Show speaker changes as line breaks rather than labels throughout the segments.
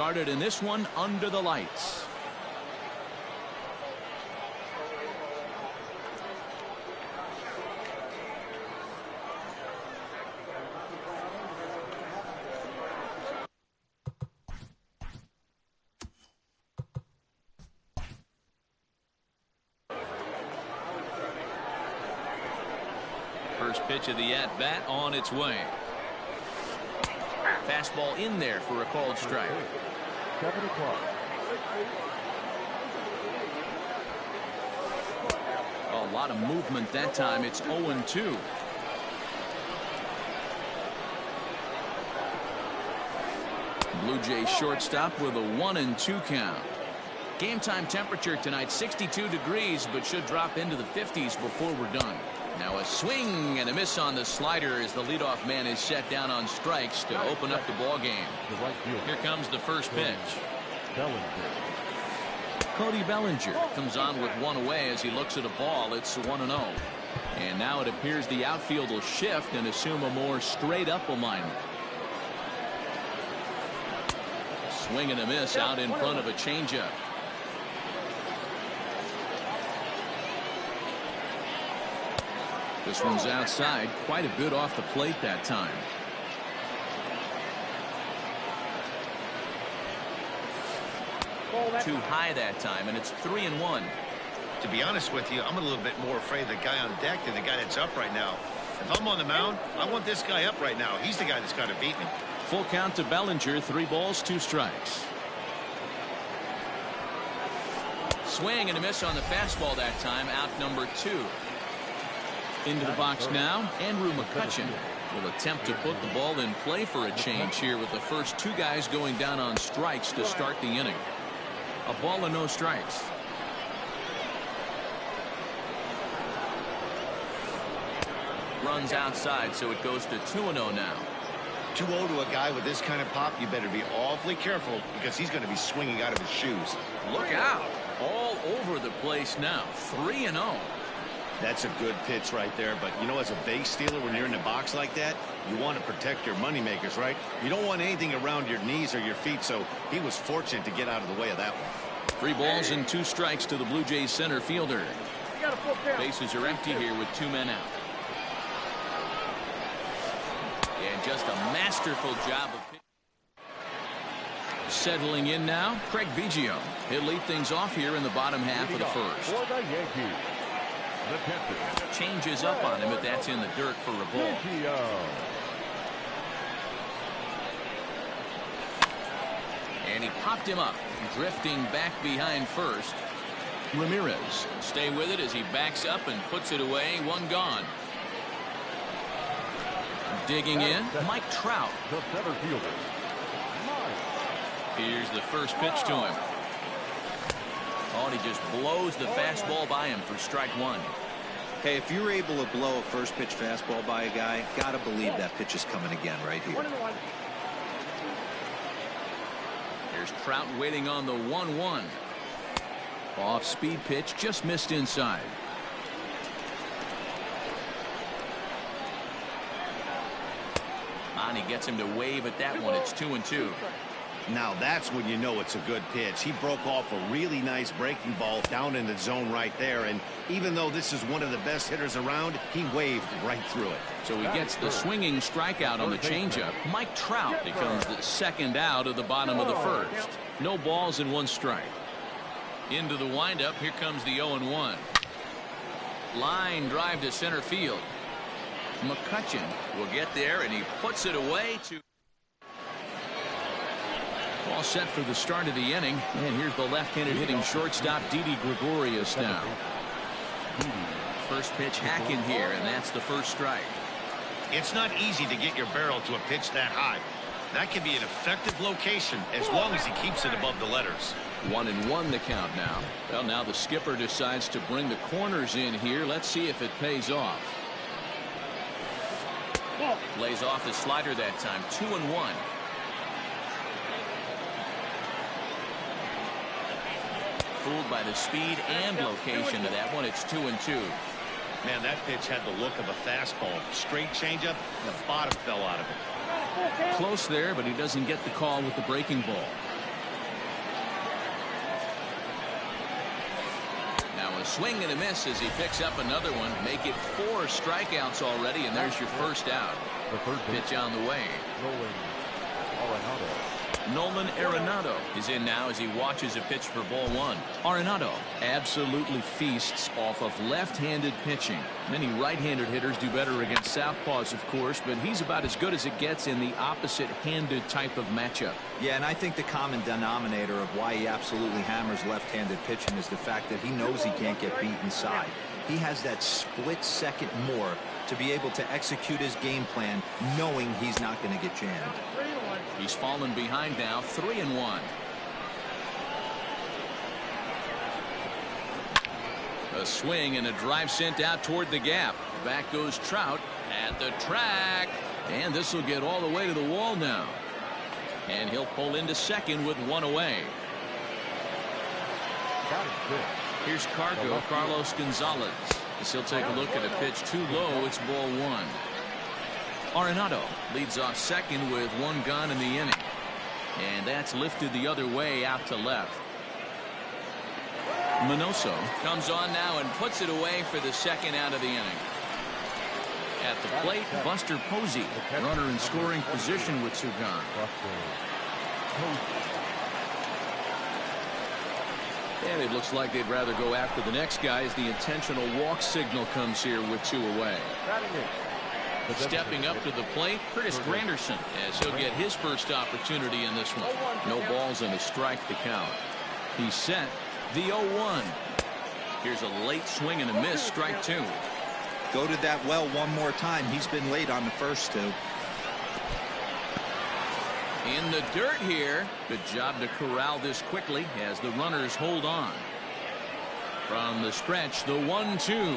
Started in this one under the lights. First pitch of the at-bat on its way. Fastball in there for a called strike.
7 o'clock.
A lot of movement that time. It's 0-2. Blue Jays shortstop with a 1-2 count. Game time temperature tonight 62 degrees, but should drop into the 50s before we're done. Now a swing and a miss on the slider as the leadoff man is set down on strikes to open up the ball game. Here comes the first pitch. Cody Bellinger comes on with one away as he looks at a ball. It's 1-0. And now it appears the outfield will shift and assume a more straight up alignment. Swing and a miss out in front of a changeup. This one's outside, quite a bit off the plate that time. Too high that time, and it's 3-1.
To be honest with you, I'm a little bit more afraid of the guy on deck than the guy that's up right now. If I'm on the mound, I want this guy up right now. He's the guy that's got to beat me.
Full count to Bellinger, 3 balls, 2 strikes. Swing and a miss on the fastball that time, out number 2. Into the box now, Andrew McCutcheon will attempt to put the ball in play for a change here with the first 2 guys going down on strikes to start the inning. A ball and no strikes. Runs outside, so it goes to 2-0 now.
2-0 to a guy with this kind of pop, you better be awfully careful because he's going to be swinging out of his shoes.
Look out. All over the place now. 3-0.
That's a good pitch right there, but you know, as a base stealer, when you're in the box like that, you want to protect your moneymakers, right? You don't want anything around your knees or your feet, so he was fortunate to get out of the way of that one.
3 balls and 2 strikes to the Blue Jays center fielder. Bases are empty here with 2 men out. And just a masterful job of pitching. Settling in now, Craig Biggio. He'll lead things off here in the bottom half of the first.
For the Yankees, the catcher.
Changes up on him if that's in the dirt for a ball. And he popped him up, drifting back behind first. Ramirez stay with it as he backs up and puts it away. 1 gone. Digging in, Mike Trout.
The center fielder.
Here's the first pitch to him. Oh, and he just blows the fastball by him for strike 1.
Hey, if you're able to blow a first pitch fastball by a guy, gotta believe that pitch is coming again right here.
There's Trout waiting on the 1-1. Off speed pitch, just missed inside. And he gets him to wave at that one. It's 2-2.
Now that's when you know it's a good pitch. He broke off a really nice breaking ball down in the zone right there, and even though this is one of the best hitters around, he waved right through it.
So he gets the swinging strikeout on the changeup. Mike Trout becomes the second out of the bottom of the first. No balls and 1 strike. Into the windup, here comes the 0-1. Line drive to center field. McCutcheon will get there, and he puts it away to. All set for the start of the inning, and here's the left-handed hitting shortstop Didi Gregorius now. First pitch hacking here, and that's the first strike.
It's not easy to get your barrel to a pitch that high. That can be an effective location as long as he keeps it above the letters.
1-1 the count now. Well, now the skipper decides to bring the corners in here. Let's see if it pays off. Lays off the slider that time. 2-1. Fooled by the speed and location of that one. It's 2-2.
Man, that pitch had the look of a fastball. Straight changeup, the bottom fell out of it.
Close there, but he doesn't get the call with the breaking ball. A swing and a miss as he picks up another one. Make it 4 strikeouts already, and there's your first out.
The third
Pitch on the way. Nolan Arenado is in now as he watches a pitch for ball 1. Arenado absolutely feasts off of left-handed pitching. Many right-handed hitters do better against southpaws, of course, but he's about as good as it gets in the opposite-handed type of matchup.
Yeah, and I think the common denominator of why he absolutely hammers left-handed pitching is the fact that he knows he can't get beat inside. He has that split second more to be able to execute his game plan knowing he's not going to get jammed.
He's fallen behind now, 3-1. A swing and a drive sent out toward the gap. Back goes Trout at the track. And this will get all the way to the wall now. And he'll pull into second with 1 away. Here's Carlos Gonzalez. As he'll take a look at a pitch too low. It's ball 1. Arenado leads off second with 1 gone in the inning. And that's lifted the other way out to left. Minoso comes on now and puts it away for the second out of the inning. At the plate, Buster Posey, runner in scoring position with 2 gone. And it looks like they'd rather go after the next guy as the intentional walk signal comes here with 2 away. Stepping up to the plate, Curtis Granderson, as he'll get his first opportunity in this one. No balls and a strike to count. He's set. The 0-1. Here's a late swing and a miss, strike 2.
Go to that well one more time. He's been late on the first 2.
In the dirt here. Good job to corral this quickly as the runners hold on. From the stretch, the 1-2.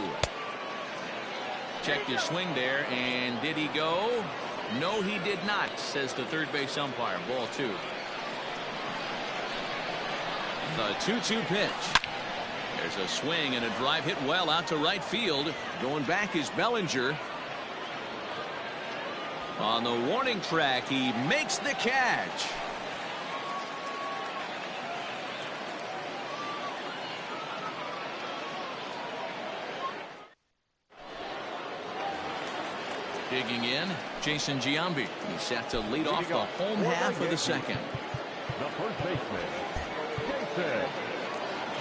Checked his swing there, and did he go? No, he did not, says the third base umpire. Ball 2. The 2-2 pitch. There's a swing and a drive hit well out to right field. Going back is Bellinger. On the warning track, he makes the catch. Digging in, Jason Giambi. He's set to lead off the home half of the second.
The first baseman, Jason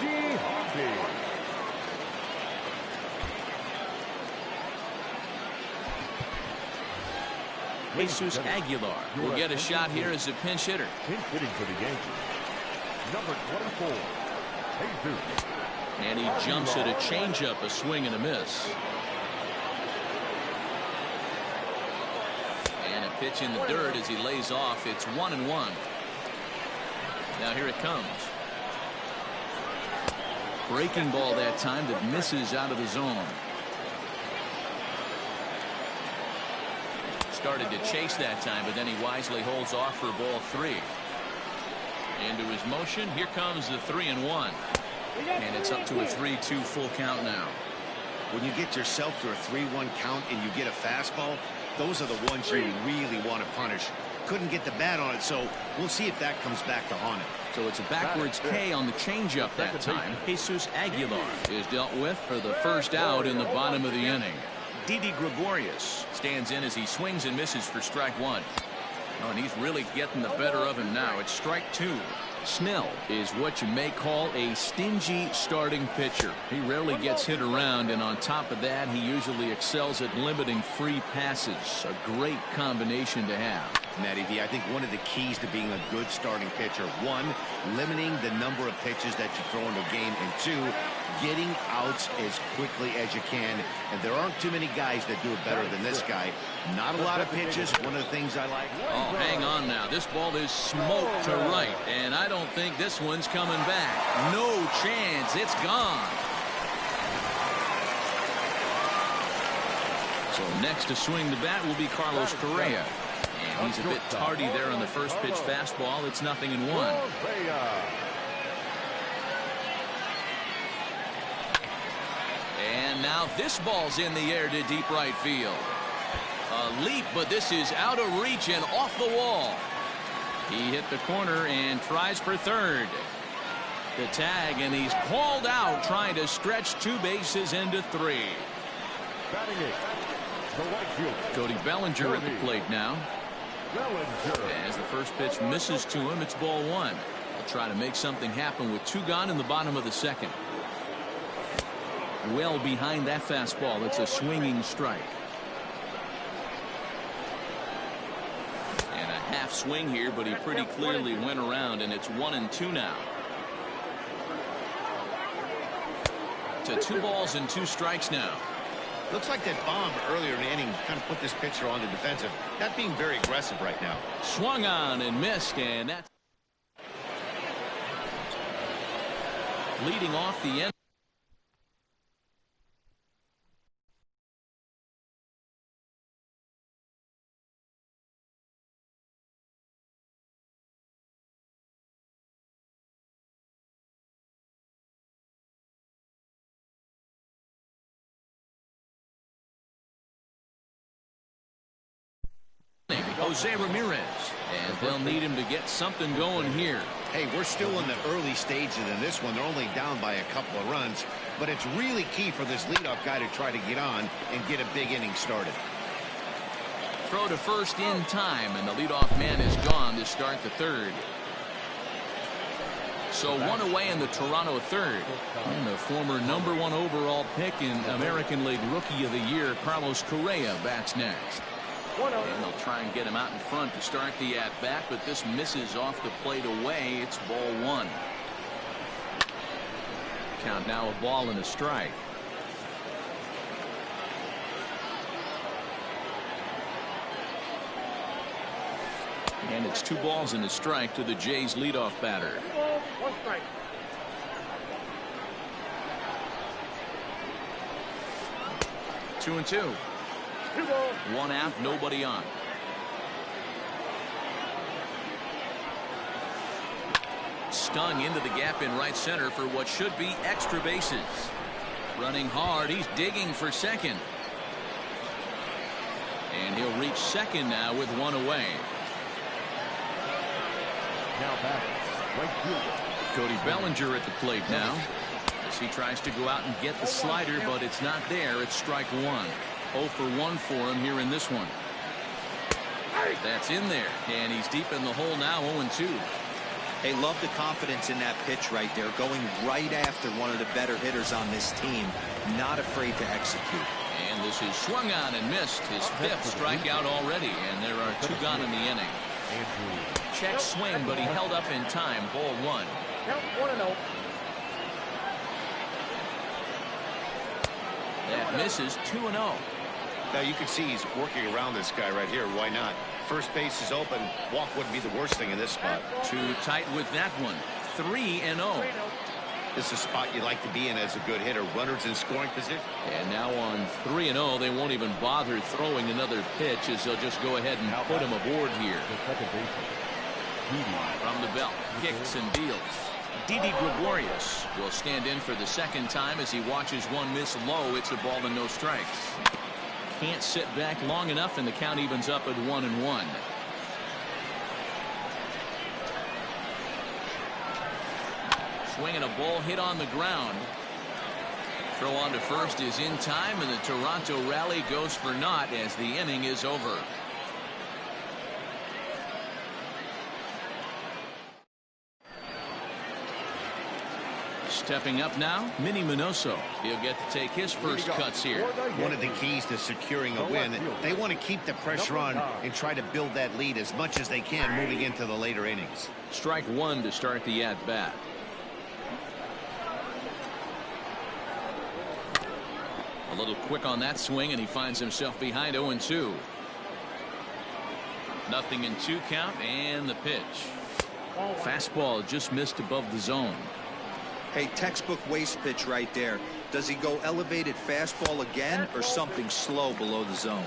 Giambi.
Jesus Aguilar will get a shot here as a pinch hitter.
Pinch hitting for the Yankees. Number 24, Jesus.
And he jumps at a changeup, a swing and a miss. And a pitch in the dirt as he lays off. It's 1-1. Now here it comes. Breaking ball that time that misses out of the zone. Started to chase that time, but then he wisely holds off for ball 3. Into his motion. Here comes the 3-1. And it's up to a 3-2 full count now.
When you get yourself to a 3-1 count and you get a fastball, those are the ones you really want to punish. Couldn't get the bat on it, so we'll see if that comes back to haunt him.
So it's a backwards K on the changeup that time. Jesus Aguilar is dealt with for the first out in the bottom of the inning. Didi Gregorius stands in as he swings and misses for strike 1. Oh, and he's really getting the better of him now. It's strike 2. Snell is what you may call a stingy starting pitcher. He rarely gets hit around, and on top of that, he usually excels at limiting free passes. A great combination to have.
Matty V, I think one of the keys to being a good starting pitcher, 1, limiting the number of pitches that you throw into a game, and 2, getting outs as quickly as you can. And there aren't too many guys that do it better than this guy. Not a lot of pitches. One of the things I like.
Oh, hang on now. This ball is smoked to right, and I don't think this one's coming back. No chance. It's gone. So next to swing the bat will be Carlos Correa. And he's a bit tardy there on the first pitch fastball. It's 0-1. And now this ball's in the air to deep right field. A leap, but this is out of reach and off the wall. He hit the corner and tries for third. The tag, and he's called out trying to stretch 2 bases into 3.
Batting it, the right fielder,
Cody Bellinger at the plate now.
Bellinger.
As the first pitch misses to him, it's ball 1. He'll try to make something happen with 2 gone in the bottom of the second. Well behind that fastball. It's a swinging strike. And a half swing here, but he pretty clearly went around, and it's 1-2 now. To 2 balls and 2 strikes now.
Looks like that bomb earlier in the inning kind of put this pitcher on the defensive. Not being very aggressive right now.
Swung on and missed, and that's leading off the end. Jose Ramirez, and they'll need him to get something going here.
Hey, we're still in the early stages in this one. They're only down by a couple of runs, but it's really key for this leadoff guy to try to get on and get a big inning started.
Throw to first in time, and the leadoff man is gone to start the third. So 1 away in the Toronto third. And the former #1 overall pick in American League Rookie of the Year, Carlos Correa, bats next. And they'll try and get him out in front to start the at-bat, but this misses off the plate away. It's ball 1. Count now a ball and a strike. And it's 2 balls and a strike to the Jays leadoff batter.
1 strike.
2-2.
2 balls.
1 out, nobody on. Stung into the gap in right center for what should be extra bases. Running hard, he's digging for second. And he'll reach second now with 1 away.
Now back, right fielder.
Cody Bellinger at the plate now. As he tries to go out and get the slider, but it's not there. It's strike 1. 0 for 1 for him here in this one. That's in there, and he's deep in the hole now. 0-2.
Hey, love the confidence in that pitch right there, going right after one of the better hitters on this team, not afraid to execute.
And this is swung on and missed, his 5th strikeout already, and there are 2 gone in the inning. Check swing, but he held up in time. Ball 1.
Count 1-0.
That misses. 2-0.
Now you can see he's working around this guy right here. Why not? First base is open. Walk wouldn't be the worst thing in this spot.
Too tight with that one. 3-0.
This is a spot you like to be in as a good hitter. Runners in scoring position.
And now on 3-0, they won't even bother throwing another pitch, as they'll just go ahead and put him aboard here. From the belt, kicks and deals. Didi Gregorius will stand in for the second time as he watches one miss low. It's a ball and no strikes. Can't sit back long enough, and the count evens up at 1-1. Swinging a ball hit on the ground. Throw on to first is in time, and the Toronto rally goes for naught as the inning is over. Stepping up now, Minnie Minoso. He'll get to take his first cuts here.
One of the keys to securing a win, they want to keep the pressure on and try to build that lead as much as they can moving into the later innings.
Strike 1 to start the at-bat. A little quick on that swing, and he finds himself behind 0-2. 0-2 count, and the pitch. Fastball just missed above the zone.
Hey, textbook waste pitch right there. Does he go elevated fastball again or something slow below the zone?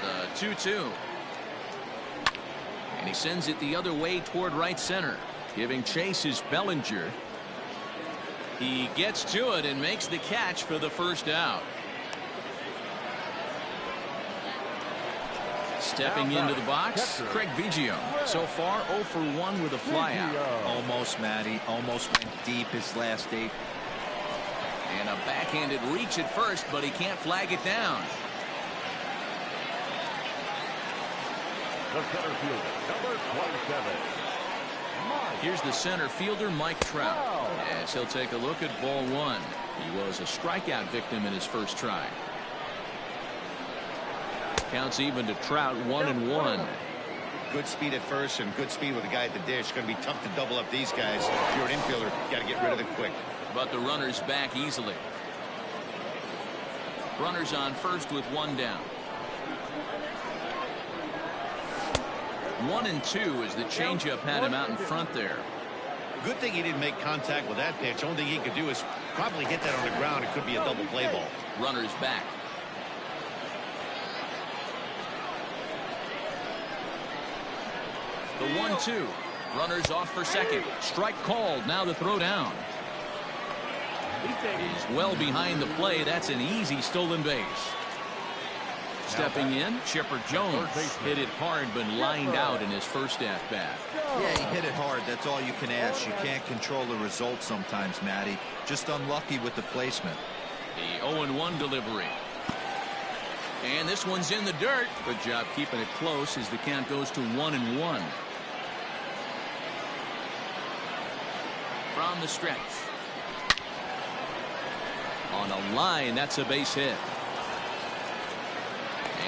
The 2-2. And he sends it the other way toward right center. Giving chase is Bellinger. He gets to it and makes the catch for the first out. Stepping into the box, Craig Biggio. So far, 0 for 1 with a flyout.
Almost, Matty. Almost went deep his last 8.
And a backhanded reach at first, but he can't flag it down.
The center fielder, number 27.
Here's the center fielder, Mike Trout. As he'll take a look at ball 1. He was a strikeout victim in his first try. Counts even to Trout, 1-1.
Good speed at first and good speed with the guy at the dish. Going to be tough to double up these guys. If you're an infielder, you got to get rid of it quick.
But the runner's back easily. Runners on first with 1 down. 1-2 as the changeup had him out in front there.
Good thing he didn't make contact with that pitch. Only thing he could do is probably hit that on the ground. It could be a double play ball.
Runners back. The 1-2. Runners off for second. Strike called. Now the throw down. He's well behind the play. That's an easy stolen base. Stepping in, Chipper Jones hit it hard but lined out in his first at-bat.
Yeah, he hit it hard. That's all you can ask. You can't control the result sometimes, Matty. Just unlucky with the placement.
The 0-1 delivery. And this one's in the dirt. Good job keeping it close as the count goes to 1-1. From the stretch. On a line, that's a base hit.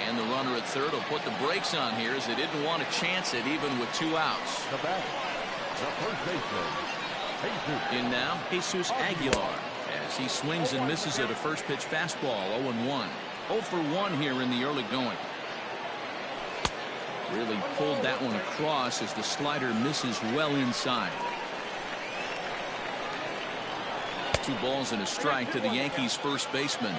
And the runner at third will put the brakes on here as they didn't want to chance it even with 2 outs.
The batter, the first baseman,
In now, Jesus Aguilar as he swings and misses at a first pitch fastball. 0-1. 0 for 1 here in the early going. Really pulled that one across as the slider misses well inside. 2 balls and a strike to the Yankees first baseman.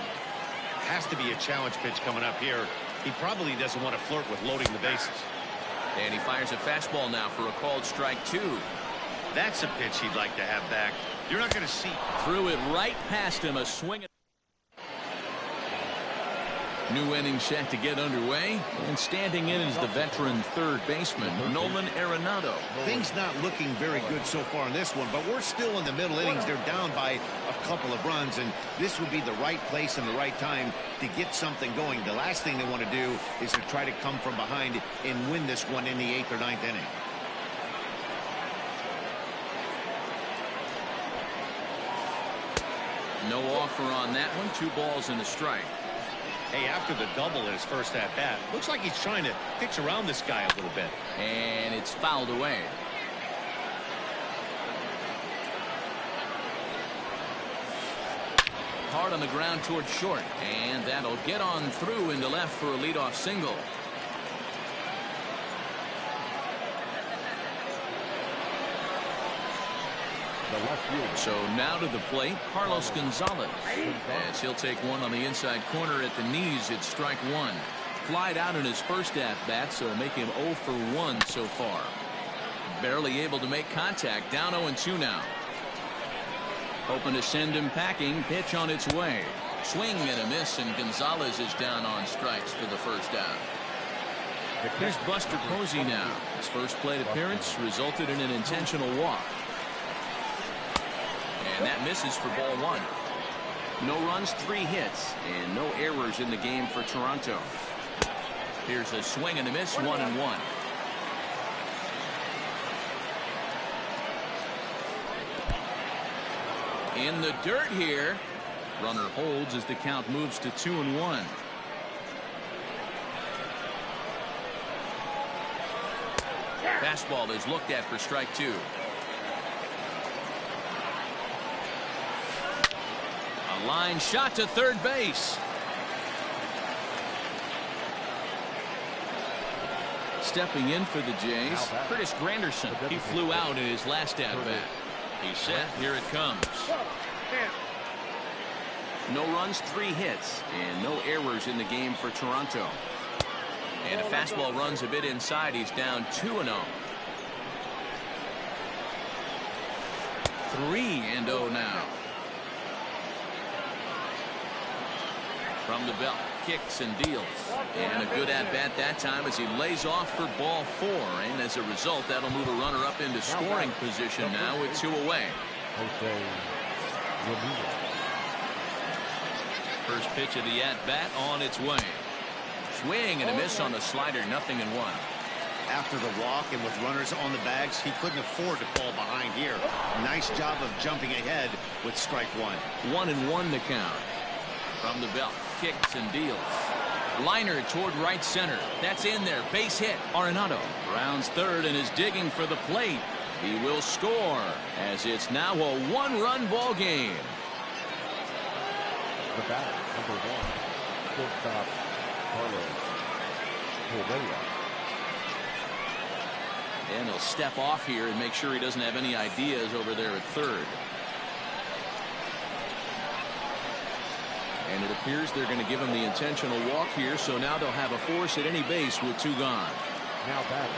Has to be a challenge pitch coming up here. He probably doesn't want to flirt with loading the bases.
And he fires a fastball now for a called strike 2.
That's a pitch he'd like to have back. You're not going to see.
Threw it right past him. A swing. New inning set to get underway. And standing in is the veteran third baseman, Nolan Arenado.
Things not looking very good so far in this one, but we're still in the middle innings. They're down by a couple of runs, and this would be the right place and the right time to get something going. The last thing they want to do is to try to come from behind and win this one in the 8th or 9th inning.
No offer on that one. 2 balls and a strike.
Hey, after the double in his first at-bat, looks like he's trying to pitch around this guy a little bit.
And it's fouled away. Hard on the ground towards short. And that'll get on through into left for a leadoff single. So now to the plate, Carlos Gonzalez. As he'll take one on the inside corner at the knees. It's strike 1. Flied out in his first at-bat, so make him 0 for 1 so far. Barely able to make contact. Down 0-2 now. Hoping to send him packing. Pitch on its way. Swing and a miss, and Gonzalez is down on strikes for the first out. Here's Buster Posey now. His first plate appearance resulted in an intentional walk. And that misses for ball 1. No runs, 3 hits, and no errors in the game for Toronto. Here's a swing and a miss, 1-1. In the dirt here. Runner holds as the count moves to 2-1. Fastball is looked at for strike 2. A line shot to third base. Stepping in for the Jays, Curtis Granderson. He flew out in his last at-bat. He's set. Here it comes. No runs, 3 hits, and no errors in the game for Toronto. And a fastball runs a bit inside. He's down 2-0. 3-0 now. From the belt, kicks and deals. And a good at-bat that time as he lays off for ball 4. And as a result, that'll move a runner up into scoring position now with 2 away. First pitch of the at-bat on its way. Swing and a miss on the slider, 0-1.
After the walk and with runners on the bags, he couldn't afford to fall behind here. Nice job of jumping ahead with strike 1.
1-1 the count. From the belt, kicks and deals. Liner toward right center. That's in there. Base hit. Arenado rounds third and is digging for the plate. He will score as it's now a 1-run ball game.
The bat, number 1, shortstop Carlos Correa.
And he'll step off here and make sure he doesn't have any ideas over there at third. And it appears they're going to give him the intentional walk here, so now they'll have a force at any base with 2 gone.
Now batting.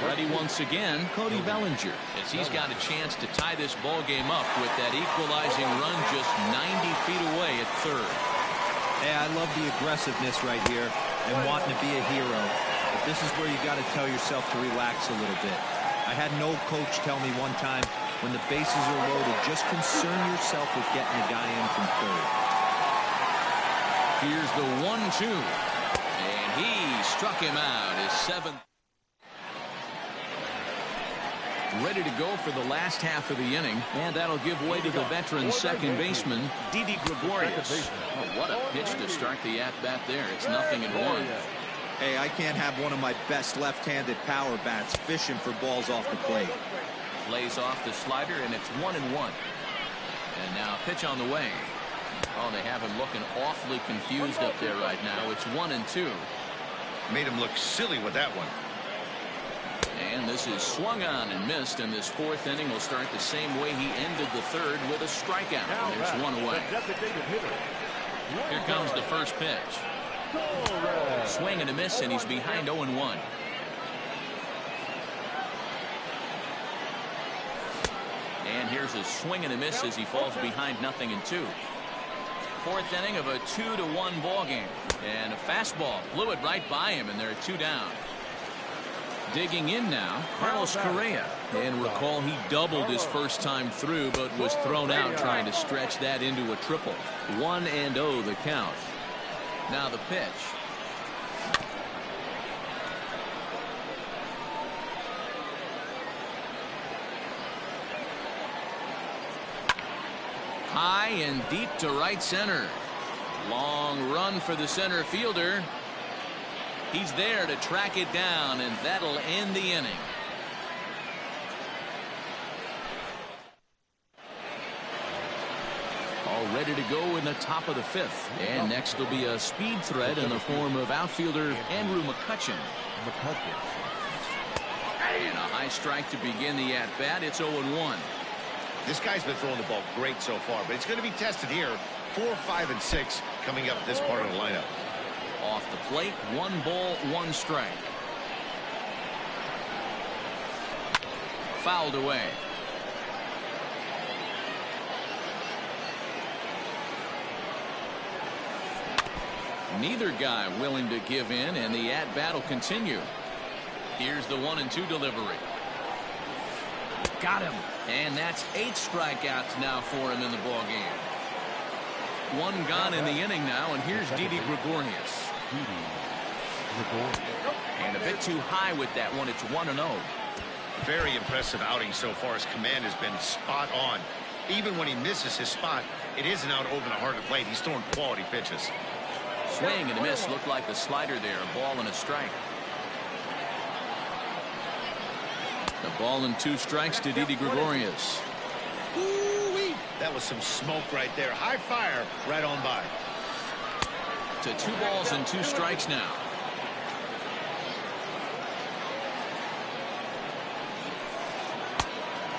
Ready once again, Cody Bellinger, as he's got a chance to tie this ball game up with that equalizing run just 90 feet away at third.
Hey, I love the aggressiveness right here and wanting to be a hero. But this is where you got to tell yourself to relax a little bit. I had an old coach tell me one time, when the bases are loaded, just concern yourself with getting a guy in from third.
Here's the 1-2. And he struck him out. His 7th. Ready to go for the last half of the inning. And that'll give way to the veteran second baseman, Didi Gregorius. Oh, what a pitch to start the at-bat there. It's 0-1.
Hey, I can't have one of my best left-handed power bats fishing for balls off the plate.
Lays off the slider, and it's 1-1. And now pitch on the way. Oh, they have him looking awfully confused up there right now. It's 1-2.
Made him look silly with that one.
And this is swung on and missed, and this 4th inning will start the same way he ended the 3rd with a strikeout. And there's 1 away. Here comes the first pitch. Swing and a miss, and he's behind 0-1. And here's a swing and a miss as he falls behind 0-2. 4th inning of a 2-1 ball game. And a fastball blew it right by him, and they're 2 down. Digging in now, Carlos Correa. And recall he doubled his first time through, but was thrown out trying to stretch that into a triple. 1-0 the count. Now the pitch. High and deep to right center. Long run for the center fielder. He's there to track it down, and that'll end the inning. All ready to go in the top of the 5th. And next will be a speed threat in the form of outfielder Andrew McCutchen. And a high strike to begin the at-bat. It's 0-1.
This guy's been throwing the ball great so far, but it's going to be tested here. 4, 5, and 6 coming up this part of the lineup.
Off the plate, 1 ball, 1 strike. Fouled away. Neither guy willing to give in, and the at-bat will continue. Here's the 1-2 delivery. Got him. And that's 8 strikeouts now for him in the ball game. 1 gone in the inning now, and here's Didi Gregorius. And a bit too high with that one. It's 1-0.
Very impressive outing so far. His command has been spot on. Even when he misses his spot, it isn't out over the heart of the plate. He's throwing quality pitches.
Swing and a miss. Looked like the slider there. A ball and a strike. The ball and 2 strikes to Didi Gregorius.
Ooh-wee. That was some smoke right there. High fire right on by.
To 2 balls and 2 strikes now.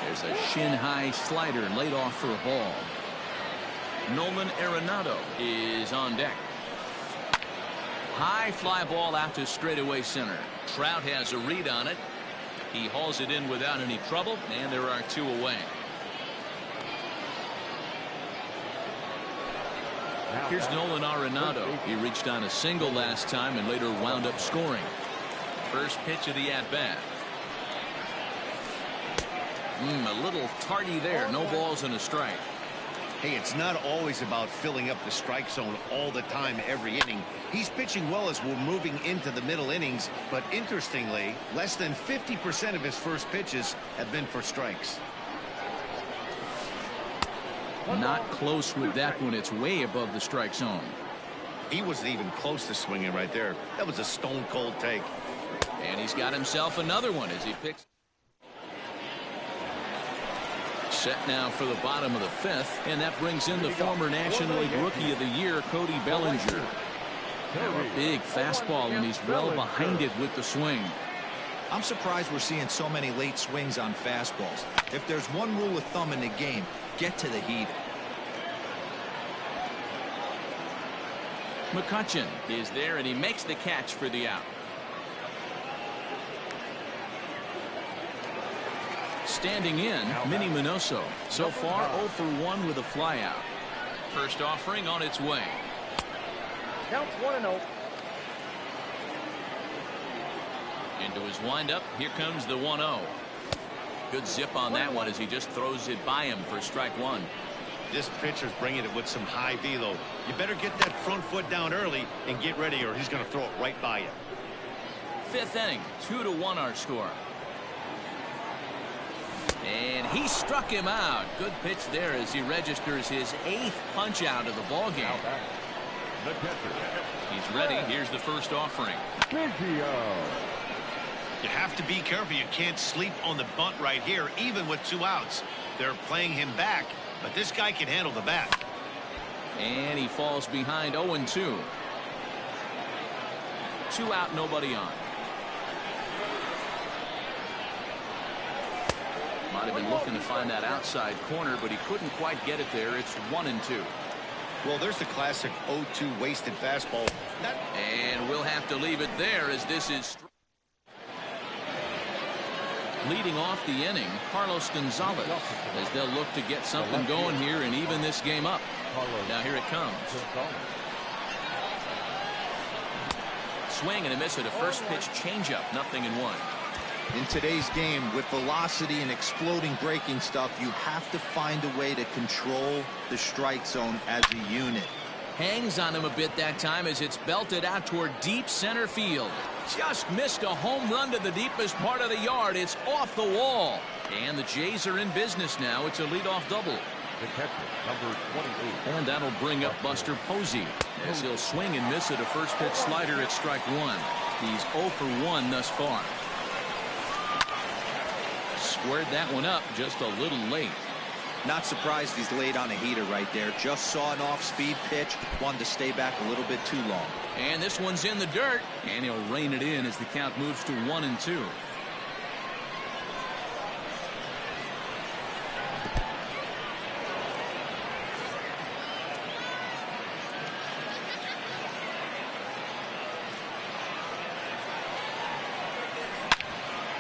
There's a shin-high slider laid off for a ball. Nolan Arenado is on deck. High fly ball out to straightaway center. Trout has a read on it. He hauls it in without any trouble, and there are 2 away. Here's Nolan Arenado. He reached on a single last time and later wound up scoring. First pitch of the at-bat. A little tardy there. No balls and a strike.
Hey, it's not always about filling up the strike zone all the time every inning. He's pitching well as we're moving into the middle innings, but interestingly, less than 50% of his first pitches have been for strikes.
Not close with that one. It's way above the strike zone.
He wasn't even close to swinging right there. That was a stone cold take.
And he's got himself another one as he picks. Set now for the bottom of the fifth, and that brings in the former National League Rookie of the Year, Cody Bellinger. Now a big fastball, and he's well behind it with the swing.
I'm surprised we're seeing so many late swings on fastballs. If there's one rule of thumb in the game, get to the heat.
McCutchen is there, and he makes the catch for the out. Standing in, Minnie Minoso. So far, 0 for 1 with a flyout. First offering on its way.
Counts 1-0.
Into his windup. Here comes the 1-0. Good zip on that one as he just throws it by him for strike one.
This pitcher's bringing it with some high velo. You better get that front foot down early and get ready, or he's going to throw it right by you.
Fifth inning, 2-1 our score. And he struck him out. Good pitch there as he registers his 8th punch out of the ball game. He's ready. Here's the first offering.
You have to be careful. You can't sleep on the bunt right here, even with 2 outs. They're playing him back, but this guy can handle the bat.
And he falls behind 0-2. 2 out, nobody on. Might have been looking to find that outside corner, but he couldn't quite get it there. It's 1-2.
Well, there's the classic 0-2 wasted fastball.
And we'll have to leave it there as this is leading off the inning, Carlos Gonzalez, as they'll look to get something going here and even this game up. Now here it comes. Swing and a miss at a first pitch changeup. 0-1.
In today's game, with velocity and exploding breaking stuff, you have to find a way to control the strike zone as a unit.
Hangs on him a bit that time as it's belted out toward deep center field. Just missed a home run to the deepest part of the yard. It's off the wall. And the Jays are in business now. It's a leadoff double.
The catcher, number 28.
And that'll bring up Buster Posey as he'll swing and miss at a first pitch slider at strike one. He's 0 for 1 thus far. Squared that one up just a little late.
Not surprised he's late on a heater right there. Just saw an off-speed pitch. Wanted to stay back a little bit too long.
And this one's in the dirt. And he'll rein it in as the count moves to 1-2.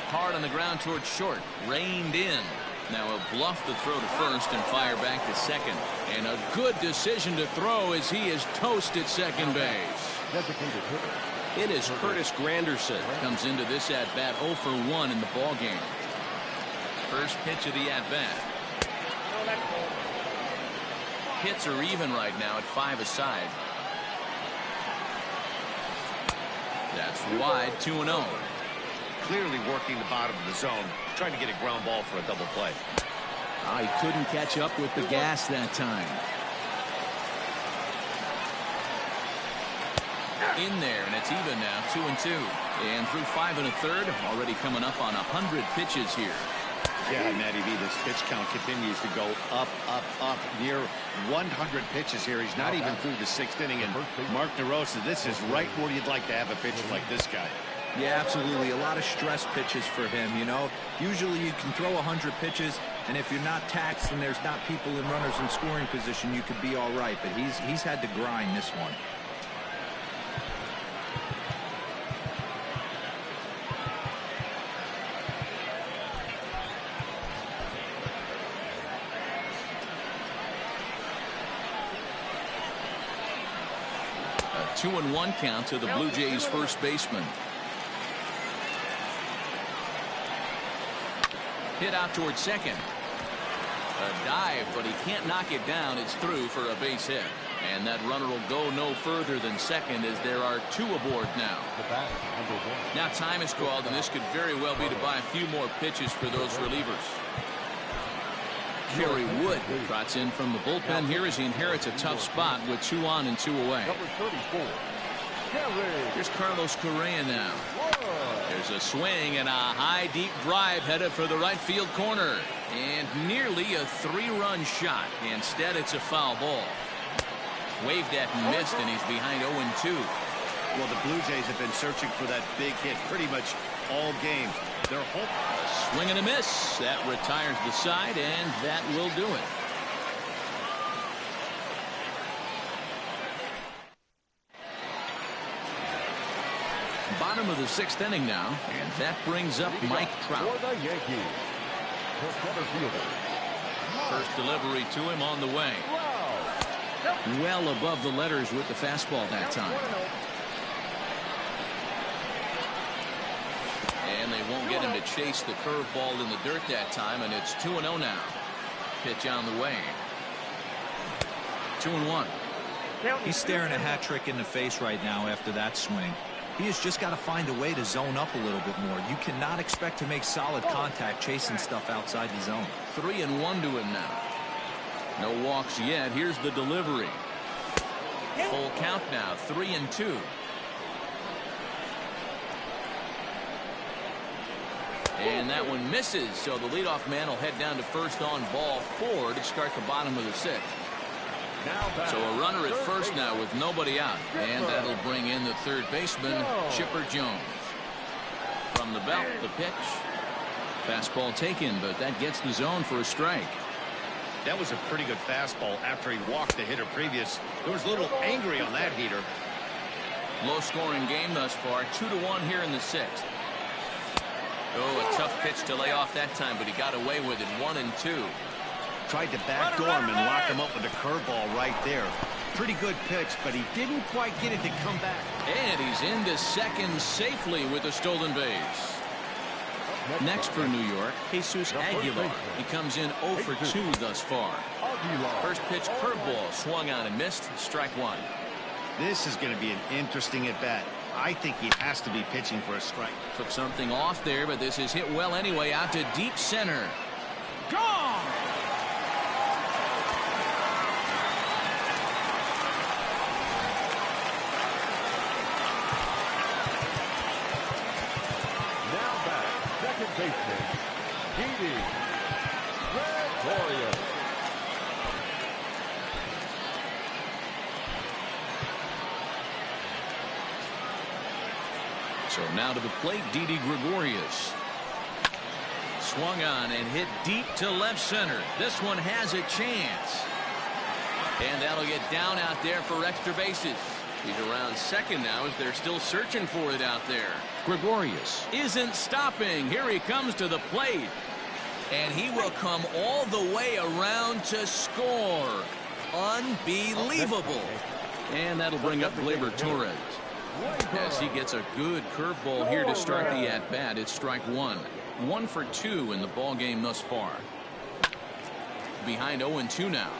Hard on the ground towards short. Reined in. Now a bluff to throw to first and fire back to second. And a good decision to throw as he is toast at second base. It is Curtis Granderson. Comes into this at-bat 0 for 1 in the ball game. First pitch of the at-bat. Hits are even right now at 5 aside. That's wide, 2-0.
Clearly working the bottom of the zone, trying to get a ground ball for a double play.
He couldn't catch up with the gas that time. In there, and it's even now, 2-2. And through 5 1/3, already coming up on 100 pitches here.
Yeah, Matty V, this pitch count continues to go up, up, up, near 100 pitches here. He's not even through the 6th inning, and Mark DeRosa, this is right where you'd like to have a pitcher like this guy.
Yeah, absolutely. A lot of stress pitches for him, you know. Usually you can throw 100 pitches, and if you're not taxed and there's not people in runners in scoring position, you could be all right. But he's had to grind this one.
2-1 count to the Blue Jays first baseman. Hit out towards second. A dive, but he can't knock it down. It's through for a base hit. And that runner will go no further than second as there are 2 aboard now. Now time is called, and this could very well be to buy a few more pitches for those relievers. Kerry Wood trots in from the bullpen here as he inherits a tough spot with 2 on and 2 away. Here's Carlos Correa now. There's a swing and a high deep drive headed for the right field corner. And nearly a 3-run shot. Instead, it's a foul ball. Waved at and missed, and he's behind 0-2.
Well, the Blue Jays have been searching for that big hit pretty much all game. They're hoping.
A swing and a miss. That retires the side, and that will do it. Bottom of the 6th inning now, and that brings up Mike Trout. First delivery to him on the way. Well above the letters with the fastball that time. And they won't get him to chase the curveball in the dirt that time, and it's 2-0 now. Pitch on the way. 2-1.
He's staring a hat trick in the face right now after that swing. He has just got to find a way to zone up a little bit more. You cannot expect to make solid contact chasing stuff outside the zone.
3-1 to him now. No walks yet. Here's the delivery. Full count now. 3-2. And that one misses. So the leadoff man will head down to first on ball 4 to start the bottom of the 6th. So a runner at first now with nobody out. And that'll bring in the third baseman, Chipper Jones. From the belt, the pitch. Fastball taken, but that gets the zone for a strike.
That was a pretty good fastball after he walked the hitter previous. There was a little angry on that heater.
Low scoring game thus far. 2-1 here in the 6th. Oh, a tough pitch to lay off that time, but he got away with it. 1-2.
Tried to backdoor him and lock him up with a curveball right there. Pretty good pitch, but he didn't quite get it to come back.
And he's into second safely with a stolen base. Next for New York, Jesus Aguilar. He comes in 0 for 2 thus far. First pitch curveball swung on and missed. Strike 1.
This is going to be an interesting at bat. I think he has to be pitching for a strike.
Took something off there, but this is hit well anyway out to deep center. Gone!
Baseman, Didi Gregorius.
So now to the plate, Didi Gregorius. Swung on and hit deep to left center. This one has a chance. And that'll get down out there for extra bases. He's around second now as they're still searching for it out there. Gregorius isn't stopping. Here he comes to the plate. And he will come all the way around to score. Unbelievable. And that'll bring up Gleyber Torres. As he gets a good curveball here to start the at-bat. It's strike 1. 1 for 2 in the ball game thus far. Behind 0-2 now.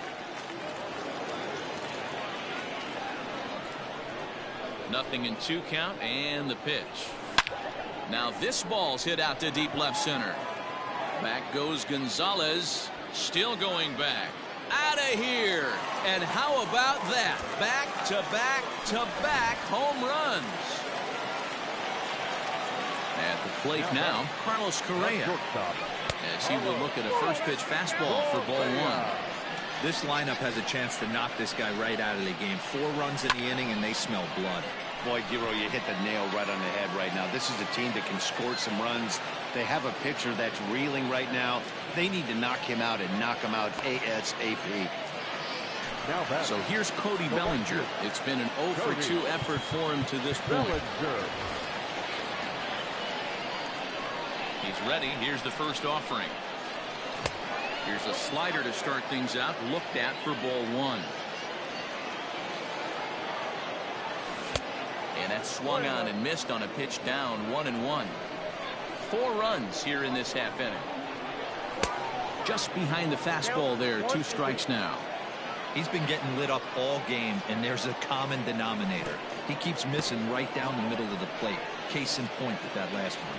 Nothing in 2 count, and the pitch. Now this ball's hit out to deep left center. Back goes Gonzalez. Still going back. Out of here. And how about that? Back to back to back home runs. At the plate now, Carlos Correa. As he will look at a first pitch fastball for ball 1.
This lineup has a chance to knock this guy right out of the game. 4 runs in the inning, and they smell blood.
Boy, Giro, you hit the nail right on the head right now. This is a team that can score some runs. They have a pitcher that's reeling right now. They need to knock him out and knock him out ASAP.
So here's Cody Bellinger. It's been an 0 for 2 effort for him to this point. He's ready. Here's the first offering. Here's a slider to start things out. Looked at for ball 1. And that swung on and missed on a pitch down, 1-1. 4 runs here in this half inning. Just behind the fastball there, 2 strikes now.
He's been getting lit up all game, and there's a common denominator. He keeps missing right down the middle of the plate. Case in point with that last one.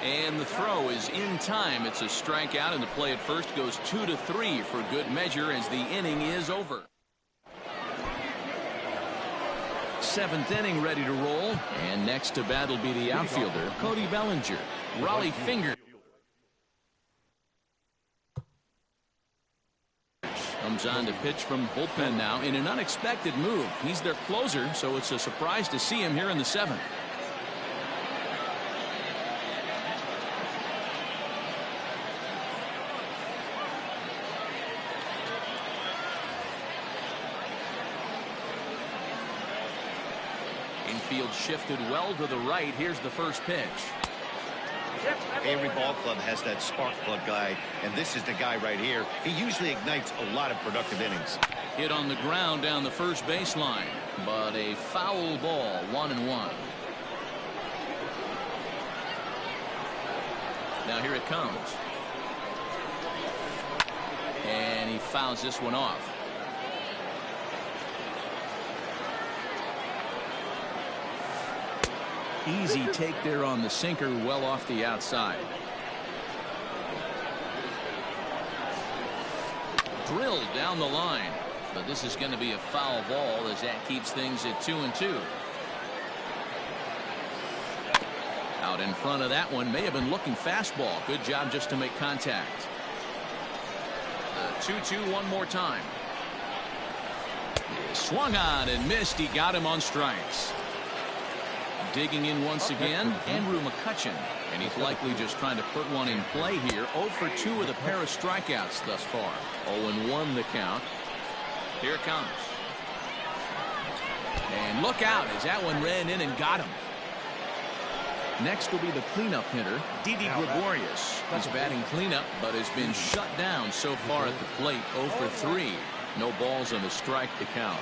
And the throw is in time. It's a strikeout, and the play at first goes 2-3 for good measure as the inning is over. 7th inning ready to roll, and next to bat will be the outfielder, Cody Bellinger. Raleigh finger comes on to pitch from bullpen now in an unexpected move. He's their closer, so it's a surprise to see him here in the 7th. Infield shifted well to the right. Here's the first pitch.
Every ball club has that spark plug guy, and this is the guy right here. He usually ignites a lot of productive innings.
Hit on the ground down the first baseline, but a foul ball, 1-1. Now here it comes. And he fouls this one off. Easy take there on the sinker, well off the outside. Drilled down the line, but this is going to be a foul ball as that keeps things at 2-2. Out in front of that one, may have been looking fastball. Good job just to make contact. The 2-2 one more time. Swung on and missed. He got him on strikes. Digging in once again, Andrew McCutchen, and he's likely just trying to put one in play here. 0 for 2 with a pair of strikeouts thus far. 0-1 the count. Here it comes. And look out as that one ran in and got him. Next will be the cleanup hitter, Didi Gregorius. He's batting cleanup, but has been shut down so far at the plate. 0 for 3. No balls and a strike to count.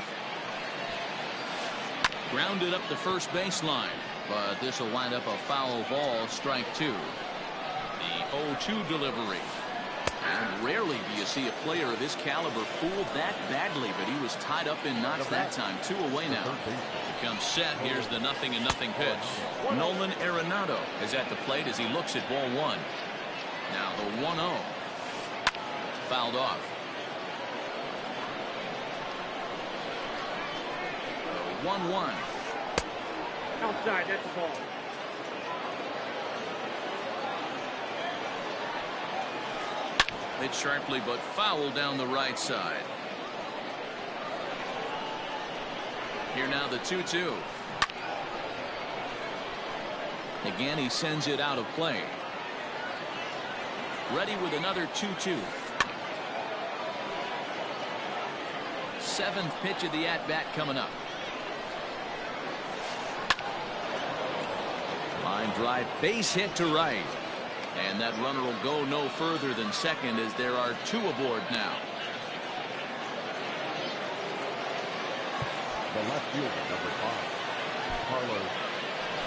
Grounded up the first baseline, but this will wind up a foul ball, strike 2. The 0-2 delivery. And rarely do you see a player of his caliber fooled that badly, but he was tied up in knots that time. 2 away now. He comes set. Here's the 0-0 pitch. Nolan Arenado is at the plate as he looks at ball 1. Now the 1-0. Fouled off. 1-1.
Outside, that's the ball.
Hit sharply, but foul down the right side. Here now the 2-2. Again, he sends it out of play. Ready with another 2-2. 7th pitch of the at-bat coming up. Line drive, base hit to right. And that runner will go no further than second as there are 2 aboard now.
The left fielder, number 5, Carlos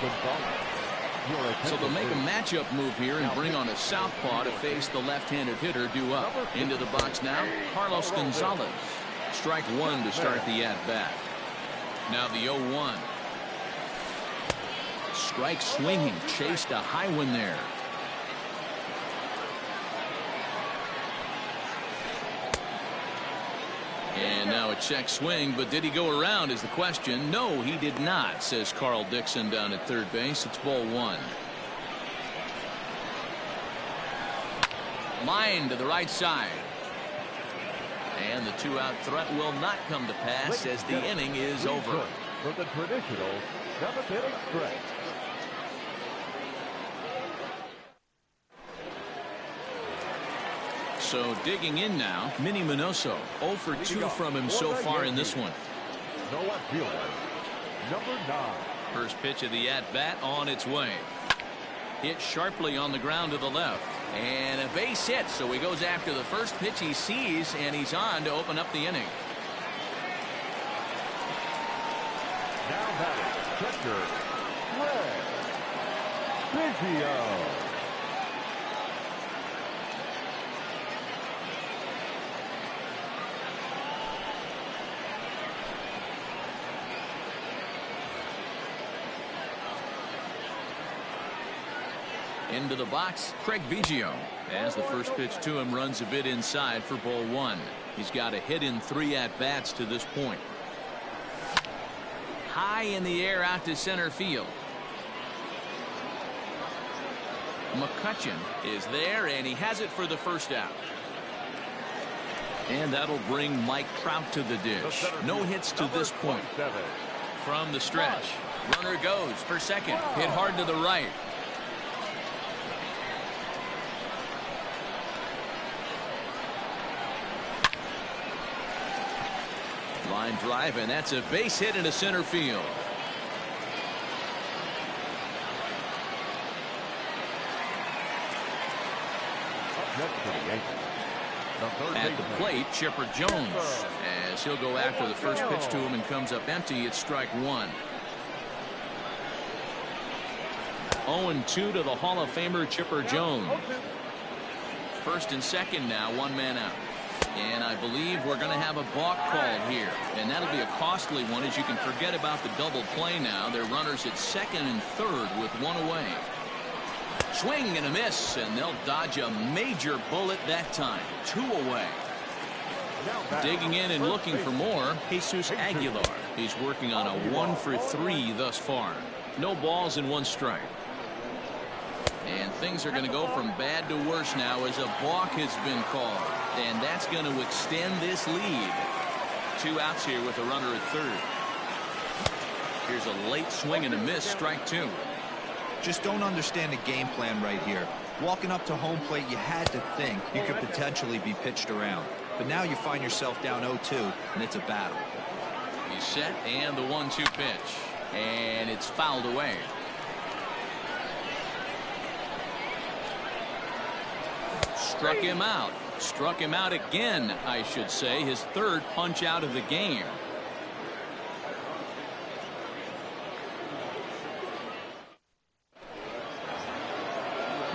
Gonzalez.
So they'll make a matchup move here and bring on a southpaw to face the left-handed hitter due up. Into the box now, Carlos Gonzalez. Strike 1 to start the at-bat. Now the 0-1. Strike swinging, chased a high one there. And now a check swing, but did he go around is the question. No, he did not, says Carl Dixon down at third base. It's ball 1. Line to the right side. And the 2-out threat will not come to pass as the inning is over.
For the traditional 7th inning stretch.
So digging in now, Minnie Minoso. 0 for 2 from him so far in this one.
No left fielder, number 9.
First pitch of the at-bat on its way. Hit sharply on the ground to the left. And a base hit, so he goes after the first pitch he sees, and he's on to open up the inning.
Now batting, catcher, Craig Biggio.
Into the box, Craig Biggio, as the first pitch to him runs a bit inside for ball one. He's got a hit in 3 at-bats to this point. High in the air out to center field. McCutcheon is there, and he has it for the first out. And that'll bring Mike Trout to the dish. No hits to this point. From the stretch, runner goes for second. Hit hard to the right. Line drive, and that's a base hit into center field. At the plate, Chipper Jones, as he'll go after the first pitch to him and comes up empty. It's strike one. 0-2 to the Hall of Famer Chipper Jones. First and second now, 1 man out. And I believe we're going to have a balk called here. And that'll be a costly one, as you can forget about the double play now. They're runners at second and third with 1 away. Swing and a miss, and they'll dodge a major bullet that time. 2 away. Digging in and looking for more, Jesus Aguilar. He's working on a 1 for 3 thus far. No balls and 1 strike. And things are going to go from bad to worse now as a balk has been called. And that's going to extend this lead. 2 outs here with a runner at third. Here's a late swing and a miss, strike 2.
Just don't understand the game plan right here. Walking up to home plate, you had to think you could potentially be pitched around. But now you find yourself down 0-2, and it's a battle.
He's set, and the 1-2 pitch. And it's fouled away. Struck him out. Struck him out again, I should say. His 3rd punch out of the game.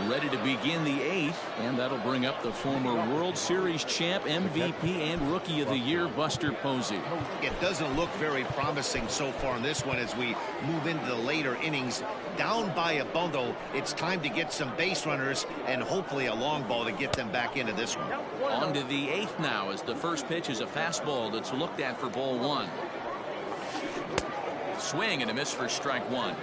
Ready to begin the 8th, and that'll bring up the former World Series champ, MVP, and Rookie of the Year, Buster Posey.
It doesn't look very promising so far in this one as we move into the later innings. Down by a bundle, it's time to get some base runners and hopefully a long ball to get them back into this one.
On to the 8th now, as the first pitch is a fastball that's looked at for ball 1. Swing and a miss for strike 1.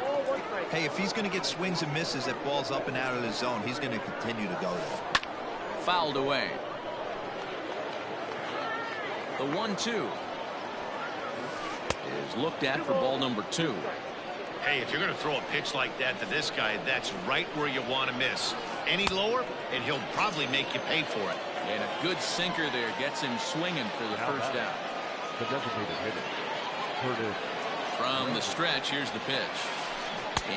Hey, if he's going to get swings and misses at balls up and out of the zone, he's going to continue to go there.
Fouled away. The 1-2 is looked at for ball number 2.
Hey, if you're going to throw a pitch like that to this guy, that's right where you want to miss. Any lower, and he'll probably make you pay for it.
And a good sinker there gets him swinging for the first out.
The designated hitter.
From the stretch, here's the pitch.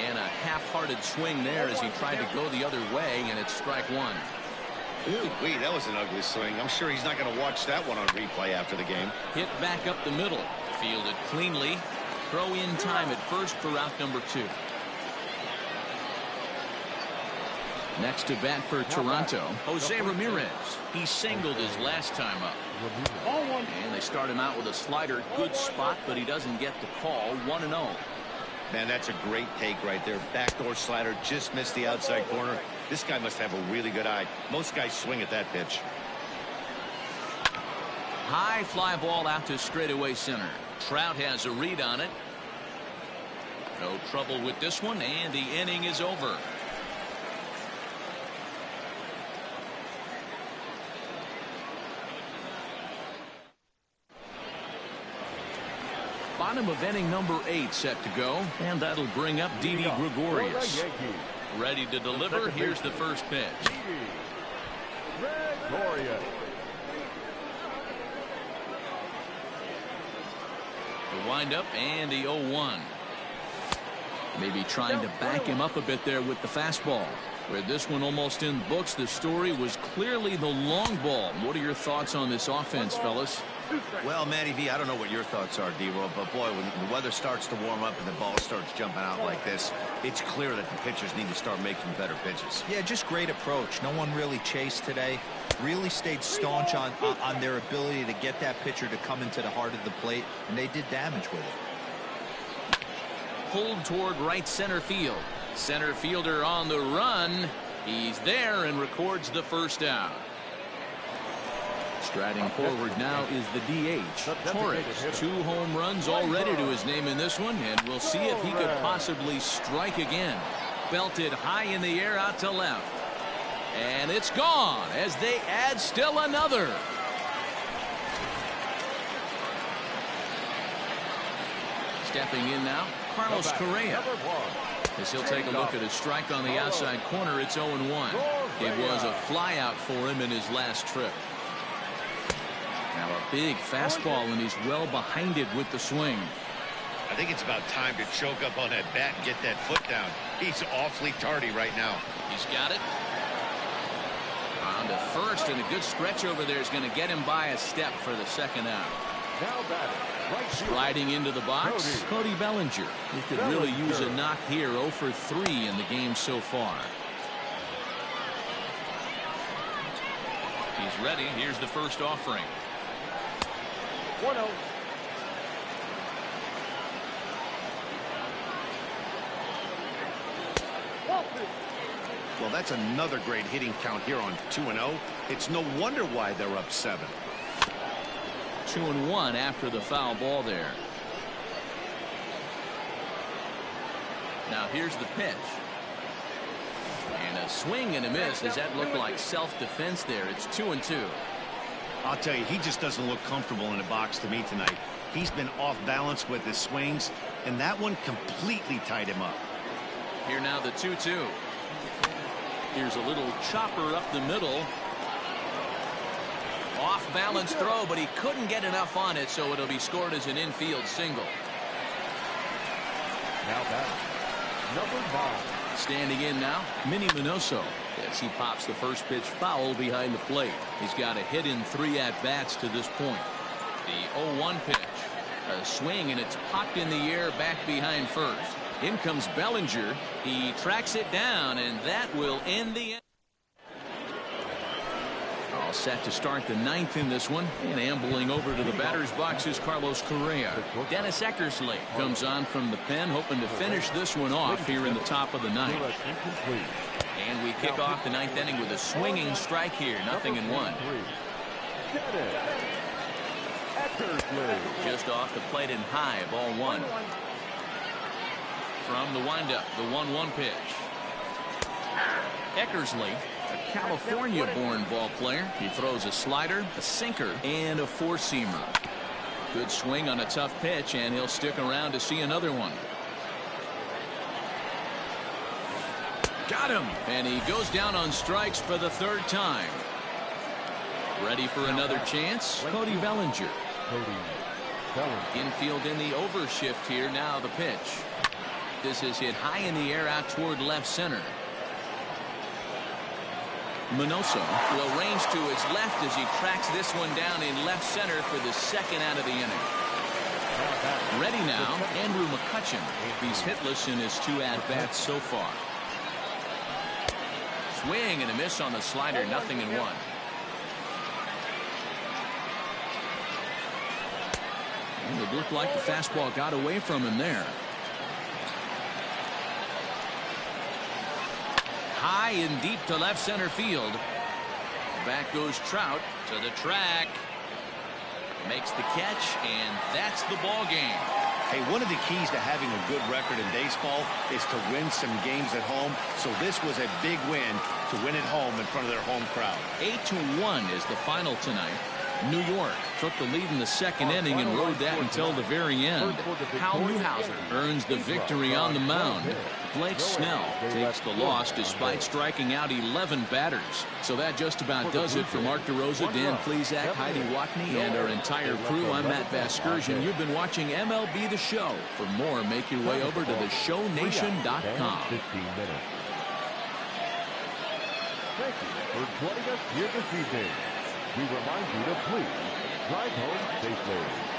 And a half-hearted swing there as he tried to go the other way, and it's strike 1.
Ooh-wee, that was an ugly swing. I'm sure he's not going to watch that one on replay after the game.
Hit back up the middle. Fielded cleanly. Throw in time at first for out number 2. Next to bat for Toronto, Jose Ramirez. He singled his last time up. And they start him out with a slider. Good spot, but he doesn't get the call. 1-0.
Man, that's a great take right there. Backdoor slider, just missed the outside corner. This guy must have a really good eye. Most guys swing at that pitch.
High fly ball out to straightaway center. Trout has a read on it. No trouble with this one, and the inning is over. Bottom of inning number 8 set to go, and that'll bring up Didi Gregorius. Ready to deliver. Here's the first pitch.
Gregorius.
The windup and the 0-1. Maybe trying to back him up a bit there with the fastball. With this one almost in the books, the story was clearly the long ball. What are your thoughts on this offense, fellas?
Well, Matty V, I don't know what your thoughts are, D-Roll, but boy, when the weather starts to warm up and the ball starts jumping out like this, it's clear that the pitchers need to start making better pitches.
Yeah, just great approach. No one really chased today. Really stayed staunch on their ability to get that pitcher to come into the heart of the plate, and they did damage with it.
Pulled toward right center field. Center fielder on the run. He's there and records the first out. Striding forward now is the DH, Torres. 2 home runs already to his name in this one, and we'll see if he could possibly strike again. Belted high in the air out to left. And it's gone as they add still another. Stepping in now, Carlos Correa. As he'll take a look at his strike on the outside corner, it's 0-1. It was a flyout for him in his last trip. Now a big fastball, and he's well behind it with the swing.
I think it's about time to choke up on that bat and get that foot down. He's awfully tardy right now.
He's got it. On to first, and a good stretch over there is going to get him by a step for the second out.
Now batting, right field.
Sliding into the box, Cody Bellinger. He could really use a knock here. 0 for 3 in the game so far. He's ready. Here's the first offering.
1-0.
Well, that's another great hitting count here on 2-0. It's no wonder why they're up 7.
2-1 after the foul ball there. Now here's the pitch. And a swing and a miss. Does that look like self-defense there? It's 2-2.
I'll tell you, he just doesn't look comfortable in the box to me tonight. He's been off balance with his swings, and that one completely tied him up.
Here now the 2-2. Here's a little chopper up the middle. Off balance throw, but he couldn't get enough on it, so it'll be scored as an infield single.
Now batting, number 5.
Standing in now, Minnie Minoso, as he pops the first pitch foul behind the plate. He's got a hit in 3 at-bats to this point. The 0-1 pitch. A swing, and it's popped in the air back behind first. In comes Bellinger. He tracks it down, and that will end the inning. All set to start the 9th in this one, and ambling over to the batter's box is Carlos Correa. Dennis Eckersley comes on from the pen, hoping to finish this one off here in the top of the 9th. And we kick off the 9th inning with a swinging strike here, 0-1. Just off the plate and high, ball 1. From the windup, the 1-1 pitch. Eckersley, a California-born ball player. He throws a slider, a sinker, and a 4-seamer. Good swing on a tough pitch, and he'll stick around to see another one. Got him! And he goes down on strikes for the 3rd time. Ready for another chance? Cody Bellinger. Infield in the overshift here. Now the pitch. This is hit high in the air out toward left center. Minoso will range to his left as he tracks this one down in left center for the 2nd out of the inning. Ready now, Andrew McCutchen. He's hitless in his 2 at-bats so far. Swing and a miss on the slider, 0-1. And it looked like the fastball got away from him there. High and deep to left center field. Back goes Trout to the track. Makes the catch, and that's the ball game.
Hey, one of the keys to having a good record in baseball is to win some games at home. So this was a big win to win at home in front of their home crowd.
8-1 is the final tonight. New York took the lead in the 2nd inning and rode that until the very end. Hal Newhouser earns the victory on the mound. Blake Snell takes the loss despite striking out 11 batters. So that just about does it for Mark DeRosa, Dan Plesac, Heidi Watney, and our entire crew. I'm Matt Vasgersian. You've been watching MLB The Show. For more, make your way over to theshownation.com.
Thank you for joining us here this evening. We remind you to please drive home safely.